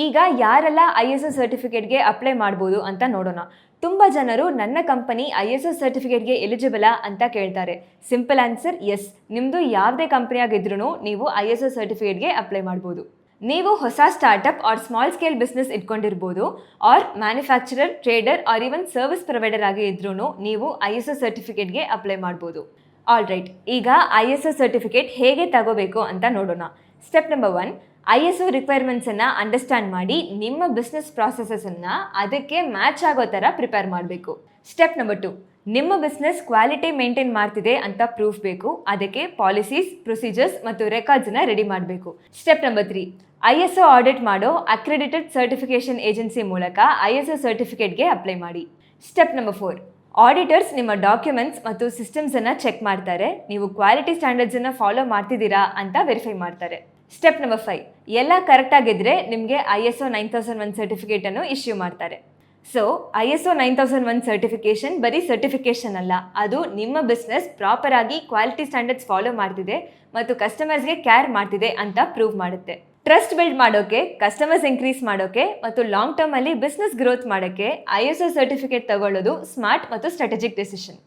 ಈಗ ಯಾರೆಲ್ಲ ISO ಸರ್ಟಿಫಿಕೇಟ್ಗೆ ಅಪ್ಲೈ ಮಾಡ್ಬೋದು ಅಂತ ನೋಡೋಣ. ತುಂಬ ಜನರು ನನ್ನ ಕಂಪನಿ ISO ಸರ್ಟಿಫಿಕೇಟ್ಗೆ ಎಲಿಜಿಬಲಾ ಅಂತ ಕೇಳ್ತಾರೆ. Simple answer yes. ನಿಮ್ಮದು ಯಾವುದೇ ಕಂಪನಿಯಾಗಿದ್ರೂ ನೀವು ISO ಸರ್ಟಿಫಿಕೇಟ್ಗೆ ಅಪ್ಲೈ ಮಾಡ್ಬೋದು. ನೀವು ಹೊಸ startup or small scale business ಇಟ್ಕೊಂಡಿರ್ಬೋದು, or manufacturer, trader or even service provider ಆಗಿ ಇದ್ರೂ ನೀವು ISO ಸರ್ಟಿಫಿಕೇಟ್ಗೆ ಅಪ್ಲೈ ಮಾಡ್ಬೋದು. ಆಲ್ ರೈಟ್, ಈಗ ISO ಸರ್ಟಿಫಿಕೇಟ್ ಹೇಗೆ ತಗೋಬೇಕು ಅಂತ ನೋಡೋಣ. ಸ್ಟೆಪ್ ನಂಬರ್ 1, ISO ರಿಕ್ವೈರ್ಮೆಂಟ್ಸನ್ನು ಅಂಡರ್ಸ್ಟ್ಯಾಂಡ್ ಮಾಡಿ ನಿಮ್ಮ ಬಿಸ್ನೆಸ್ ಪ್ರಾಸೆಸಸನ್ನು ಅದಕ್ಕೆ ಮ್ಯಾಚ್ ಆಗೋ ಥರ ಪ್ರಿಪೇರ್ ಮಾಡಬೇಕು. ಸ್ಟೆಪ್ ನಂಬರ್ 2, ನಿಮ್ಮ ಬಿಸ್ನೆಸ್ ಕ್ವಾಲಿಟಿ ಮೇಂಟೈನ್ ಮಾಡ್ತಿದೆ ಅಂತ ಪ್ರೂಫ್ ಬೇಕು. ಅದಕ್ಕೆ ಪಾಲಿಸೀಸ್, ಪ್ರೊಸೀಜರ್ಸ್ ಮತ್ತು ರೆಕಾರ್ಡ್ಸನ್ನು ರೆಡಿ ಮಾಡಬೇಕು. ಸ್ಟೆಪ್ ನಂಬರ್ 3, ISO ಆಡಿಟ್ ಮಾಡೋ ಅಕ್ರೆಡಿಟೆಡ್ ಸರ್ಟಿಫಿಕೇಷನ್ ಏಜೆನ್ಸಿ ಮೂಲಕ ISO ಸರ್ಟಿಫಿಕೇಟ್ಗೆ ಅಪ್ಲೈ ಮಾಡಿ. ಸ್ಟೆಪ್ ನಂಬರ್ 4, ಆಡಿಟರ್ಸ್ ನಿಮ್ಮ ಡಾಕ್ಯುಮೆಂಟ್ಸ್ ಮತ್ತು ಸಿಸ್ಟಮ್ಸನ್ನು ಚೆಕ್ ಮಾಡ್ತಾರೆ. ನೀವು ಕ್ವಾಲಿಟಿ ಸ್ಟ್ಯಾಂಡರ್ಡ್ಸನ್ನು ಫಾಲೋ ಮಾಡ್ತಿದ್ದೀರಾ ಅಂತ ವೆರಿಫೈ ಮಾಡ್ತಾರೆ. ಸ್ಟೆಪ್ ನಂಬರ್ 5, ಎಲ್ಲ ಕರೆಕ್ಟಾಗಿದ್ದರೆ ನಿಮಗೆ ISO 9001 ಸರ್ಟಿಫಿಕೇಟನ್ನು ಇಶ್ಯೂ ಮಾಡ್ತಾರೆ. ಸೊ ISO 9001 ಸರ್ಟಿಫಿಕೇಷನ್ ಬರೀ ಸರ್ಟಿಫಿಕೇಷನ್ ಅಲ್ಲ, ಅದು ನಿಮ್ಮ ಬಿಸ್ನೆಸ್ ಪ್ರಾಪರಾಗಿ ಕ್ವಾಲಿಟಿ ಸ್ಟ್ಯಾಂಡರ್ಡ್ಸ್ ಫಾಲೋ ಮಾಡ್ತಿದೆ ಮತ್ತು ಕಸ್ಟಮರ್ಸ್ಗೆ ಕೇರ್ ಮಾಡ್ತಿದೆ ಅಂತ ಪ್ರೂವ್ ಮಾಡುತ್ತೆ. ಟ್ರಸ್ಟ್ ಬಿಲ್ಡ್ ಮಾಡೋಕ್ಕೆ, ಕಸ್ಟಮರ್ಸ್ ಇನ್ಕ್ರೀಸ್ ಮಾಡೋಕ್ಕೆ ಮತ್ತು ಲಾಂಗ್ ಟರ್ಮಲ್ಲಿ ಬಿಸ್ನೆಸ್ ಗ್ರೋತ್ ಮಾಡೋಕ್ಕೆ ISO ಸರ್ಟಿಫಿಕೇಟ್ ತಗೊಳ್ಳೋದು ಸ್ಮಾರ್ಟ್ ಮತ್ತು ಸ್ಟ್ರಾಟಜಿಕ್ ಡಿಸಿಷನ್.